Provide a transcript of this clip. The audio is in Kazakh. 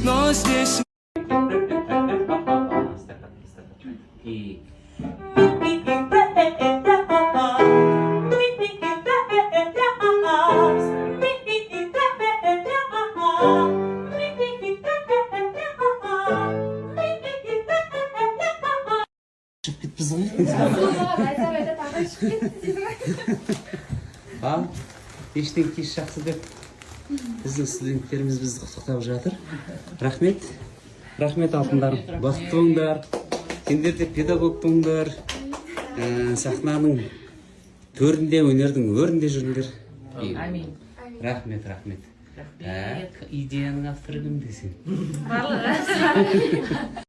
Но здесь... И шығып кетпіз ғой. Ал, ештен кеш жақсы деп біздің студенттеріміз бізді құттықтап жатыр. Рахмет. Рахмет алтындарым. Бақытты болыңдар. Сендер де педагог болыңдар. Сахнаның төрінде, өнердің өрінде жүріңдер. Амин. Рахмет, рахмет. Идеяның авторы кім десең? Барлығы.